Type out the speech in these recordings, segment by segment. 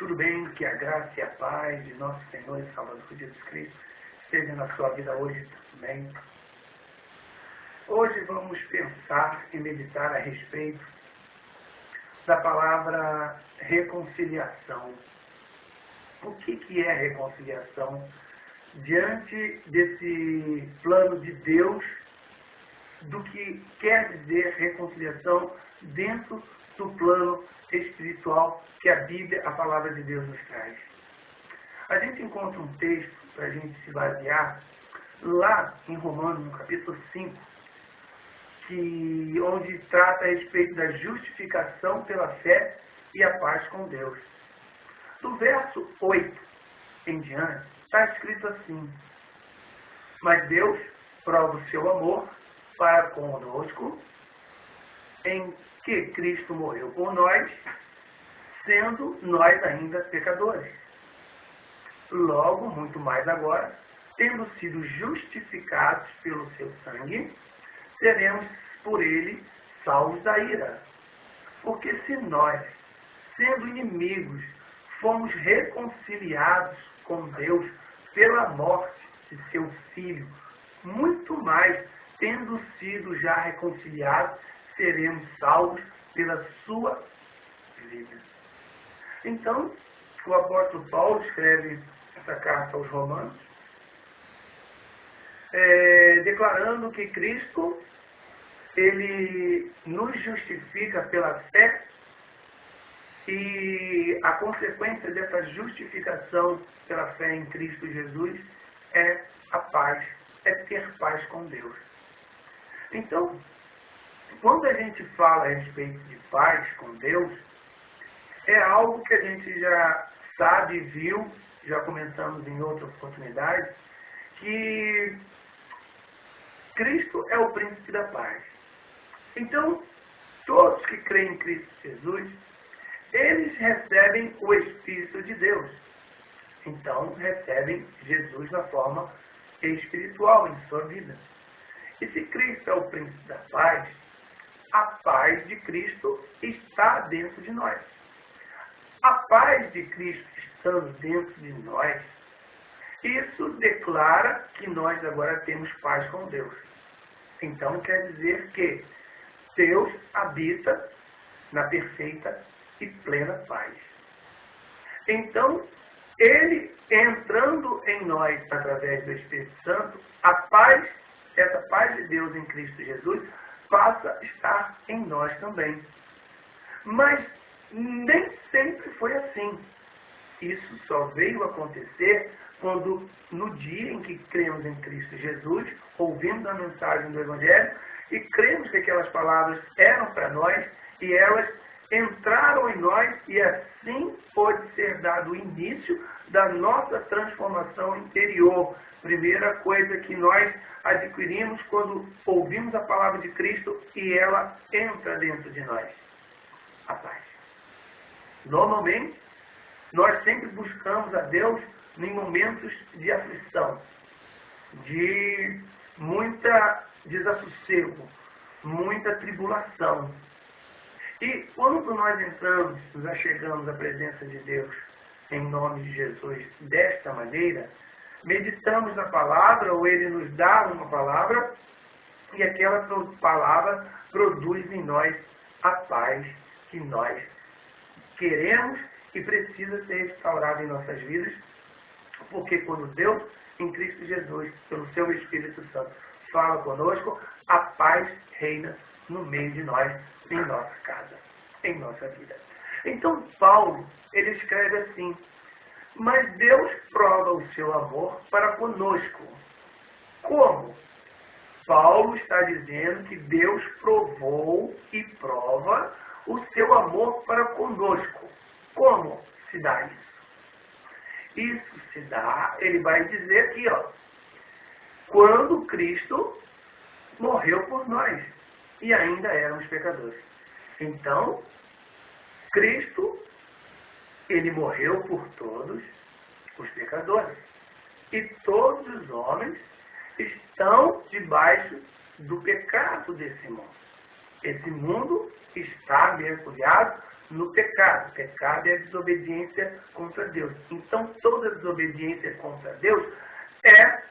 Tudo bem? Que a graça e a paz de nosso Senhor e Salvador Jesus Cristo esteja na sua vida hoje também. Hoje vamos pensar e meditar a respeito da palavra reconciliação. O que é reconciliação? Diante desse plano de Deus, do que quer dizer reconciliação dentro do plano espiritual que a Bíblia, a palavra de Deus, nos traz. A gente encontra um texto para a gente se basear lá em Romanos, no capítulo 5, onde trata a respeito da justificação pela fé e a paz com Deus. Do verso 8 em diante, está escrito assim: mas Deus prova o seu amor para conosco em que Cristo morreu por nós, sendo nós ainda pecadores. Logo, muito mais agora, tendo sido justificados pelo seu sangue, seremos por ele salvos da ira. Porque se nós, sendo inimigos, fomos reconciliados com Deus pela morte de seu Filho, muito mais, tendo sido já reconciliados, seremos salvos pela sua vida. Então, o apóstolo Paulo escreve essa carta aos Romanos, declarando que Cristo, ele nos justifica pela fé, e a consequência dessa justificação pela fé em Cristo Jesus é a paz, é ter paz com Deus. Então, quando a gente fala a respeito de paz com Deus, é algo que a gente já sabe, viu, já comentamos em outra oportunidade, que Cristo é o príncipe da paz. Então, todos que creem em Cristo Jesus, eles recebem o Espírito de Deus. Então, recebem Jesus na forma espiritual em sua vida. E se Cristo é o príncipe da paz, a paz de Cristo está dentro de nós. A paz de Cristo estando dentro de nós, isso declara que nós agora temos paz com Deus. Então quer dizer que Deus habita na perfeita e plena paz. Então, Ele entrando em nós através do Espírito Santo, a paz, essa paz de Deus em Cristo Jesus, passa a estar em nós também. Mas nem sempre foi assim. Isso só veio acontecer quando, no dia em que cremos em Cristo Jesus, ouvimos a mensagem do Evangelho e cremos que aquelas palavras eram para nós e elas entraram em nós, e assim pode ser dado o início da nossa transformação interior. Primeira coisa que nós adquirimos quando ouvimos a palavra de Cristo e ela entra dentro de nós: a paz. Normalmente, nós sempre buscamos a Deus em momentos de aflição, de muita desassossego, muita tribulação. E quando nós entramos, nos achegamos à presença de Deus, em nome de Jesus, desta maneira, meditamos na palavra, ou Ele nos dá uma palavra, e aquela palavra produz em nós a paz que nós queremos e precisa ser restaurada em nossas vidas, porque quando Deus, em Cristo Jesus, pelo seu Espírito Santo, fala conosco, a paz reina no meio de nós, em nossa casa, em nossa vida. Então Paulo, ele escreve assim: mas Deus prova o seu amor para conosco. Como? Paulo está dizendo que Deus provou e prova o seu amor para conosco. Como se dá isso? Isso se dá, ele vai dizer aqui, quando Cristo morreu por nós e ainda éramos pecadores. Então, Cristo, ele morreu por todos os pecadores. E todos os homens estão debaixo do pecado desse mundo. Esse mundo está mergulhado no pecado. Pecado é a desobediência contra Deus. Então, toda desobediência contra Deus é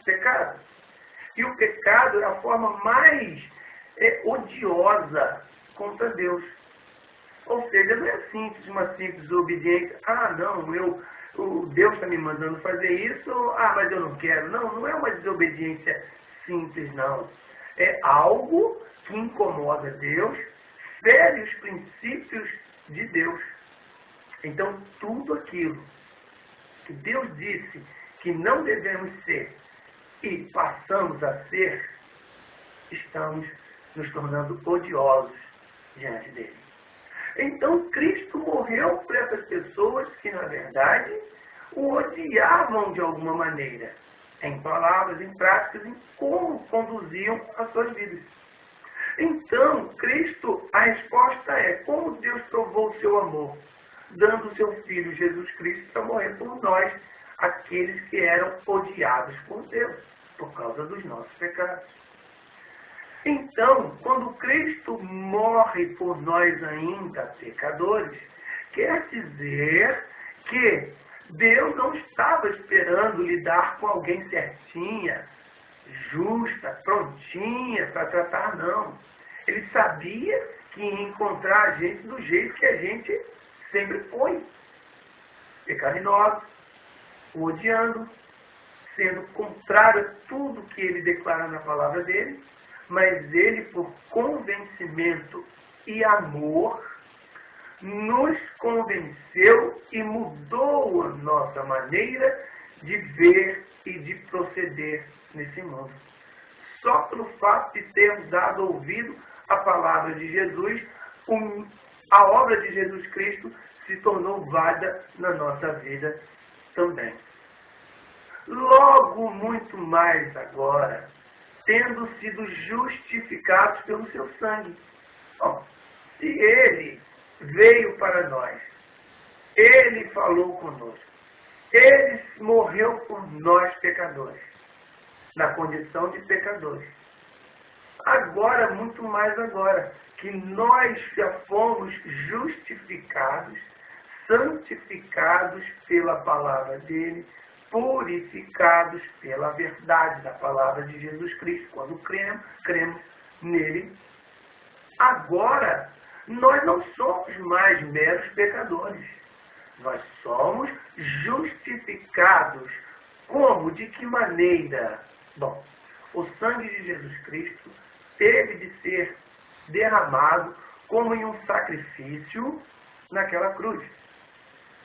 pecado. E o pecado é a forma mais odiosa contra Deus. Ou seja, não é simples, uma simples obediência. Não, o Deus está me mandando fazer isso, mas eu não quero. Não é uma desobediência simples, não. É algo que incomoda Deus, fere os princípios de Deus. Então, tudo aquilo que Deus disse que não devemos ser e passamos a ser, estamos nos tornando odiosos diante dele. Então, Cristo morreu por essas pessoas que, na verdade, o odiavam de alguma maneira, em palavras, em práticas, em como conduziam as suas vidas. Então, Cristo, a resposta é como Deus provou o seu amor, dando o seu Filho Jesus Cristo para morrer por nós, aqueles que eram odiados por Deus, por causa dos nossos pecados. Então, quando Cristo morre por nós ainda pecadores, quer dizer que Deus não estava esperando lidar com alguém certinha, justa, prontinha para tratar, não. Ele sabia que ia encontrar a gente do jeito que a gente sempre foi. Pecaminoso, o odiando, sendo contrário a tudo que ele declara na palavra dele, mas ele, por convencimento e amor, nos convenceu e mudou a nossa maneira de ver e de proceder nesse mundo. Só pelo fato de termos dado ouvido à palavra de Jesus, a obra de Jesus Cristo se tornou válida na nossa vida também. Logo, muito mais agora, tendo sido justificados pelo seu sangue. Bom, se ele veio para nós, ele falou conosco, ele morreu por nós pecadores, na condição de pecadores. Agora, muito mais agora, que nós já fomos justificados, santificados pela palavra dele, purificados pela verdade da palavra de Jesus Cristo. Quando cremos nele, agora nós não somos mais meros pecadores. Nós somos justificados. Como? De que maneira? Bom, o sangue de Jesus Cristo teve de ser derramado como em um sacrifício naquela cruz,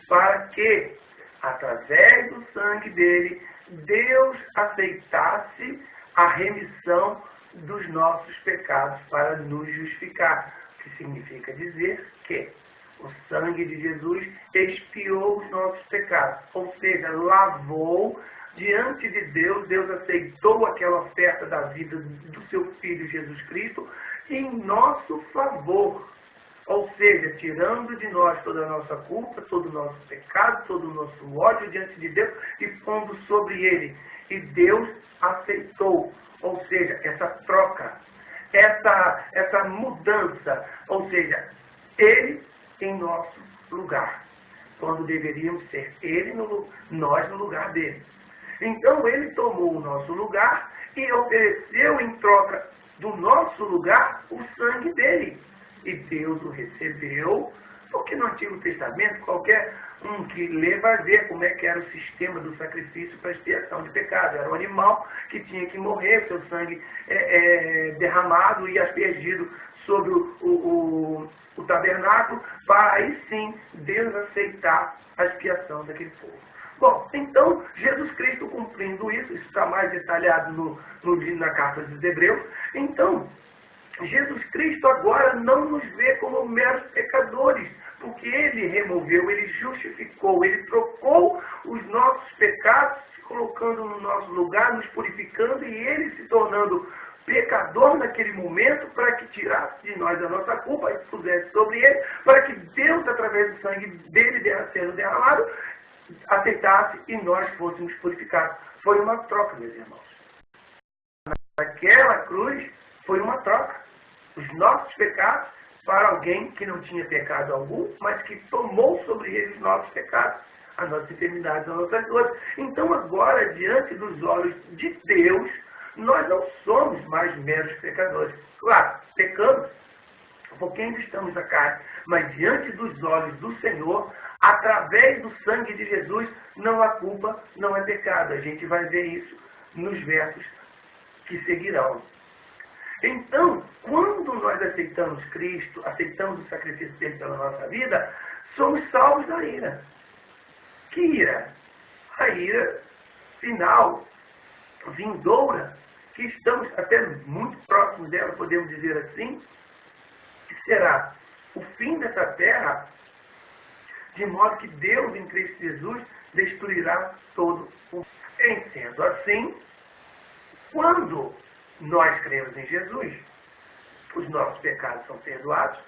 para que, através do sangue dele, Deus aceitasse a remissão dos nossos pecados para nos justificar. O que significa dizer que o sangue de Jesus expiou os nossos pecados, ou seja, lavou diante de Deus. Deus aceitou aquela oferta da vida do seu Filho Jesus Cristo em nosso favor. Ou seja, tirando de nós toda a nossa culpa, todo o nosso pecado, todo o nosso ódio diante de Deus e pondo sobre ele. E Deus aceitou. Ou seja, essa troca, essa mudança. Ou seja, ele em nosso lugar. Quando deveríamos ser nós no lugar dele. Então ele tomou o nosso lugar e ofereceu em troca do nosso lugar o sangue dele. E Deus o recebeu, porque no Antigo Testamento, qualquer um que lê vai ver como é que era o sistema do sacrifício para expiação de pecado. Era um animal que tinha que morrer, seu sangue derramado e aspergido sobre o tabernáculo, para aí sim Deus aceitar a expiação daquele povo. Bom, então, Jesus Cristo cumprindo isso está mais detalhado na carta dos Hebreus. Então, Jesus Cristo agora não nos vê como meros pecadores, porque ele removeu, ele justificou, ele trocou os nossos pecados, se colocando no nosso lugar, nos purificando, e ele se tornando pecador naquele momento, para que tirasse de nós a nossa culpa e pusesse sobre ele, para que Deus, através do sangue dele sendo derramado, aceitasse e nós fôssemos purificados. Foi uma troca, meus irmãos. Naquela cruz foi uma troca. Os nossos pecados para alguém que não tinha pecado algum, mas que tomou sobre ele os nossos pecados, as nossas enfermidades, as nossas dores. Então agora, diante dos olhos de Deus, nós não somos mais meros pecadores. Claro, pecamos, porque ainda estamos na carne, mas diante dos olhos do Senhor, através do sangue de Jesus, não há culpa, não é pecado. A gente vai ver isso nos versos que seguirão. Então, quando nós aceitamos Cristo, aceitamos o sacrifício dele pela nossa vida, somos salvos da ira. Que ira? A ira final, vindoura, que estamos até muito próximos dela, podemos dizer assim, que será o fim dessa terra, de modo que Deus, em Cristo Jesus, destruirá todo o mundo. Em sendo assim, quando nós cremos em Jesus, os nossos pecados são perdoados,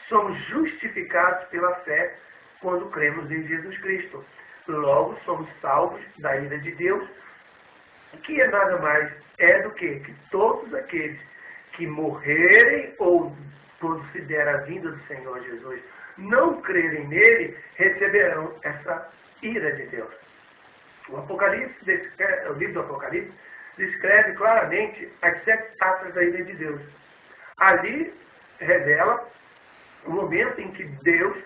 somos justificados pela fé quando cremos em Jesus Cristo. Logo, somos salvos da ira de Deus, que é nada mais do que todos aqueles que morrerem ou, quando se der a vinda do Senhor Jesus, não crerem nele, receberão essa ira de Deus. O livro do Apocalipse descreve claramente as 7 taças da ira de Deus. Ali revela o momento em que Deus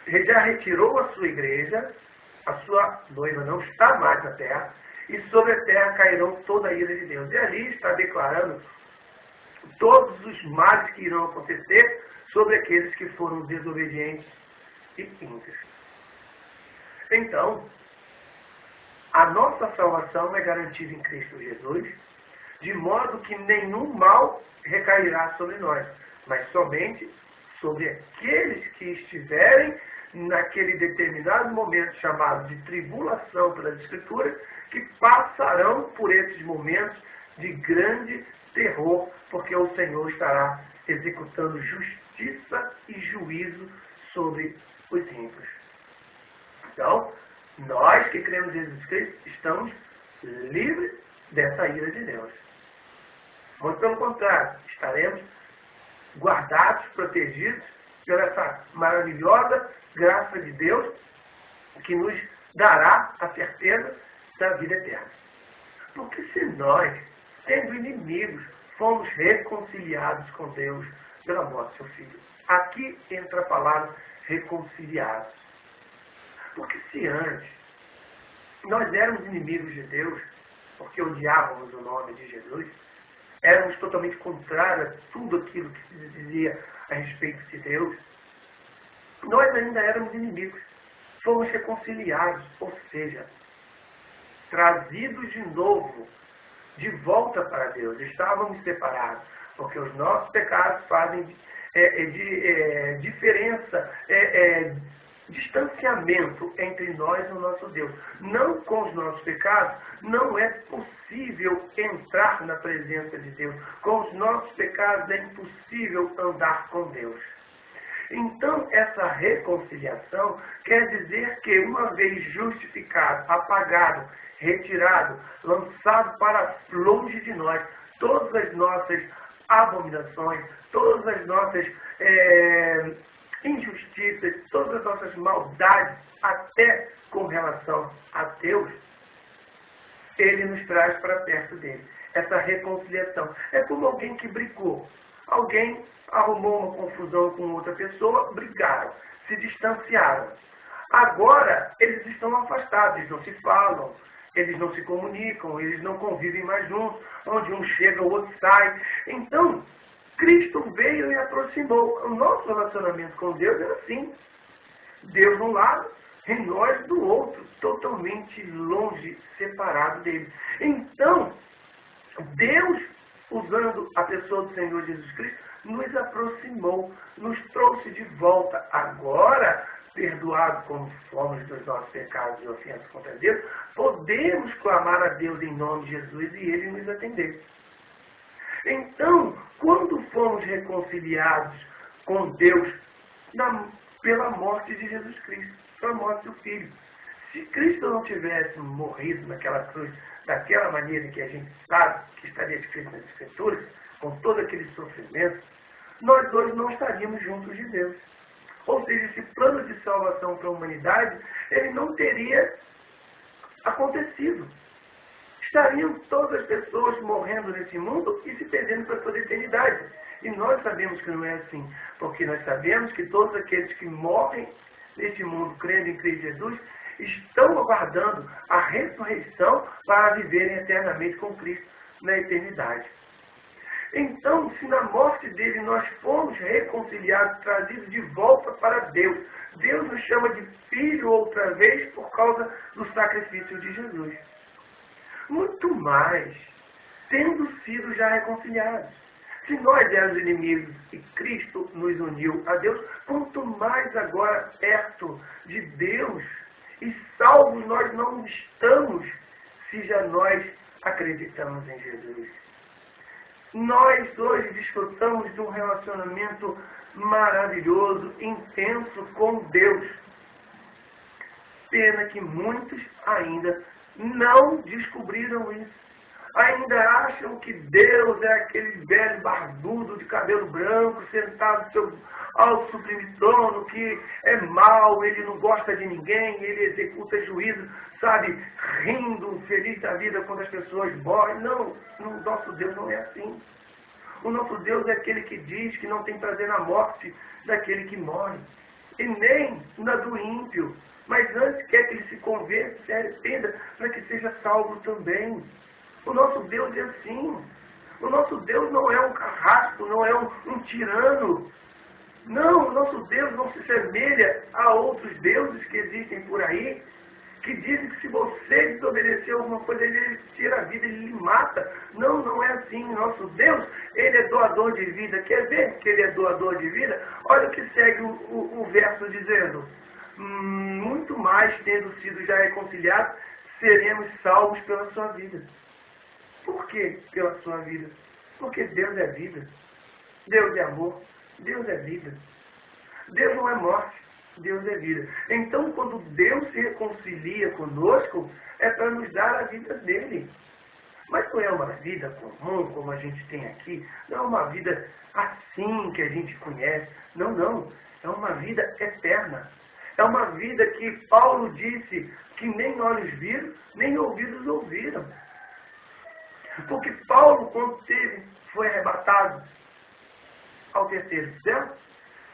já retirou a sua igreja, a sua noiva não está mais na terra, e sobre a terra cairão toda a ira de Deus. E ali está declarando todos os males que irão acontecer sobre aqueles que foram desobedientes e ímpios. Então, a nossa salvação é garantida em Cristo Jesus, de modo que nenhum mal recairá sobre nós, mas somente sobre aqueles que estiverem naquele determinado momento chamado de tribulação pelas Escrituras, que passarão por esses momentos de grande terror, porque o Senhor estará executando justiça e juízo sobre os ímpios. Então, nós que cremos em Jesus Cristo, estamos livres dessa ira de Deus. Muito pelo contrário, estaremos guardados, protegidos pela essa maravilhosa graça de Deus, que nos dará a certeza da vida eterna. Porque se nós, sendo inimigos, fomos reconciliados com Deus pela morte do seu Filho. Aqui entra a palavra reconciliados. Porque se antes nós éramos inimigos de Deus, porque odiávamos o nome de Jesus, éramos totalmente contrários a tudo aquilo que se dizia a respeito de Deus, nós ainda éramos inimigos. Fomos reconciliados, ou seja, trazidos de novo, de volta para Deus. Estávamos separados, porque os nossos pecados fazem diferença, distanciamento entre nós e o nosso Deus. Não com os nossos pecados, não é possível entrar na presença de Deus. Com os nossos pecados é impossível andar com Deus. Então, essa reconciliação quer dizer que, uma vez justificado, apagado, retirado, lançado para longe de nós, todas as nossas abominações, todas as nossas injustiças, todas as nossas maldades, até com relação a Deus, Ele nos traz para perto dele. Essa reconciliação. É como alguém que brigou. Alguém arrumou uma confusão com outra pessoa, brigaram, se distanciaram. Agora, eles estão afastados, eles não se falam, eles não se comunicam, eles não convivem mais juntos, onde um chega, o outro sai. Então, Cristo veio e aproximou. O nosso relacionamento com Deus era assim. Deus de um lado e nós do outro, totalmente longe, separado dele. Então, Deus, usando a pessoa do Senhor Jesus Cristo, nos aproximou, nos trouxe de volta. Agora, perdoados como fomos dos nossos pecados e ofensas contra Deus, podemos clamar a Deus em nome de Jesus e Ele nos atender. Então, quando fomos reconciliados com Deus pela morte de Jesus Cristo, pela morte do Filho. Se Cristo não tivesse morrido naquela cruz, daquela maneira que a gente sabe que estaria escrito nas Escrituras, com todo aquele sofrimento, nós hoje não estaríamos juntos de Deus. Ou seja, esse plano de salvação para a humanidade, ele não teria acontecido. Estariam todas as pessoas morrendo nesse mundo e se perdendo para toda a eternidade. E nós sabemos que não é assim, porque nós sabemos que todos aqueles que morrem neste mundo, crendo em Cristo Jesus, estão aguardando a ressurreição para viverem eternamente com Cristo na eternidade. Então, se na morte dele nós fomos reconciliados, trazidos de volta para Deus, Deus nos chama de filho outra vez por causa do sacrifício de Jesus. Muito mais, tendo sido já reconciliados. Se nós éramos inimigos e Cristo nos uniu a Deus, quanto mais agora perto de Deus e salvos nós não estamos, se já nós acreditamos em Jesus. Nós hoje desfrutamos de um relacionamento maravilhoso, intenso com Deus. Pena que muitos ainda não descobriram isso. Ainda acham que Deus é aquele velho barbudo de cabelo branco, sentado no seu alto sublime trono, que é mau, ele não gosta de ninguém, ele executa juízo, sabe, rindo, feliz da vida quando as pessoas morrem. Não, o nosso Deus não é assim. O nosso Deus é aquele que diz que não tem prazer na morte daquele que morre, e nem na do ímpio, mas antes quer que ele se converta, se arrependa, para que seja salvo também. O nosso Deus é assim. O nosso Deus não é um carrasco, não é um tirano. Não, o nosso Deus não se semelha a outros deuses que existem por aí, que dizem que se você desobedecer alguma coisa, ele tira a vida, ele lhe mata. Não, não é assim. O nosso Deus, ele é doador de vida. Quer ver que ele é doador de vida? Olha o que segue o verso dizendo. Muito mais, tendo sido já reconciliados, seremos salvos pela sua vida. Por que pela sua vida? Porque Deus é vida. Deus é amor. Deus é vida. Deus não é morte. Deus é vida. Então, quando Deus se reconcilia conosco, é para nos dar a vida dele. Mas não é uma vida comum, como a gente tem aqui. Não é uma vida assim que a gente conhece. Não, não. É uma vida eterna. É uma vida que Paulo disse que nem olhos viram, nem ouvidos ouviram. Porque Paulo, quando foi arrebatado ao terceiro céu,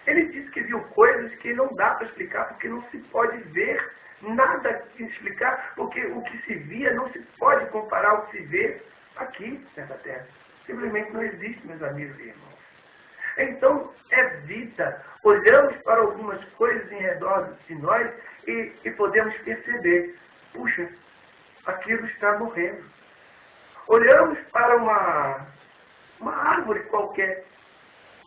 ele disse que viu coisas que não dá para explicar, porque não se pode ver nada que explicar, porque o que se via não se pode comparar ao que se vê aqui nessa terra. Simplesmente não existe, meus amigos e irmãos. Então, é vida. Olhamos para algumas coisas em redor de nós e podemos perceber, puxa, aquilo está morrendo. Olhamos para uma árvore qualquer,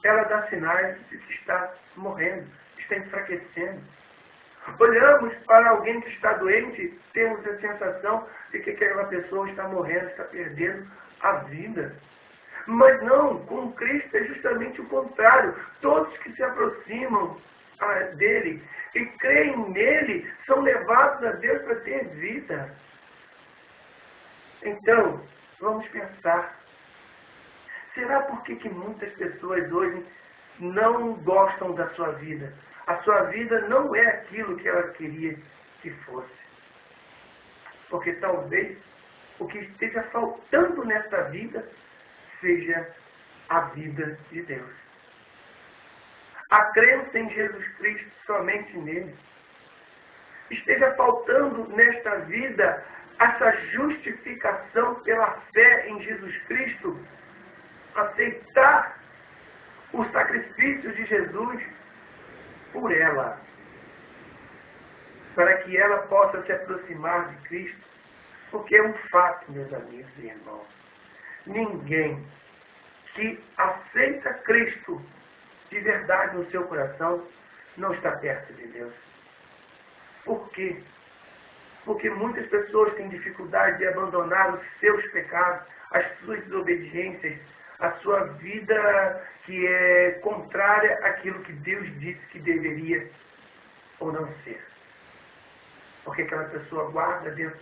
ela dá sinais de que está morrendo, está enfraquecendo. Olhamos para alguém que está doente, temos a sensação de que aquela pessoa está morrendo, está perdendo a vida. Mas não, com Cristo é justamente o contrário. Todos que se aproximam dele e creem nele são levados a Deus para ter vida. Então, vamos pensar. Será por que muitas pessoas hoje não gostam da sua vida? A sua vida não é aquilo que ela queria que fosse. Porque talvez o que esteja faltando nessa vida seja a vida de Deus. A crença em Jesus Cristo, somente nele. Esteja faltando nesta vida essa justificação pela fé em Jesus Cristo, aceitar o sacrifício de Jesus por ela, para que ela possa se aproximar de Cristo, porque é um fato, meus amigos e irmãos, ninguém que aceita Cristo de verdade no seu coração não está perto de Deus. Por quê? Porque muitas pessoas têm dificuldade de abandonar os seus pecados, as suas desobediências, a sua vida que é contrária àquilo que Deus disse que deveria ou não ser. Porque aquela pessoa guarda dentro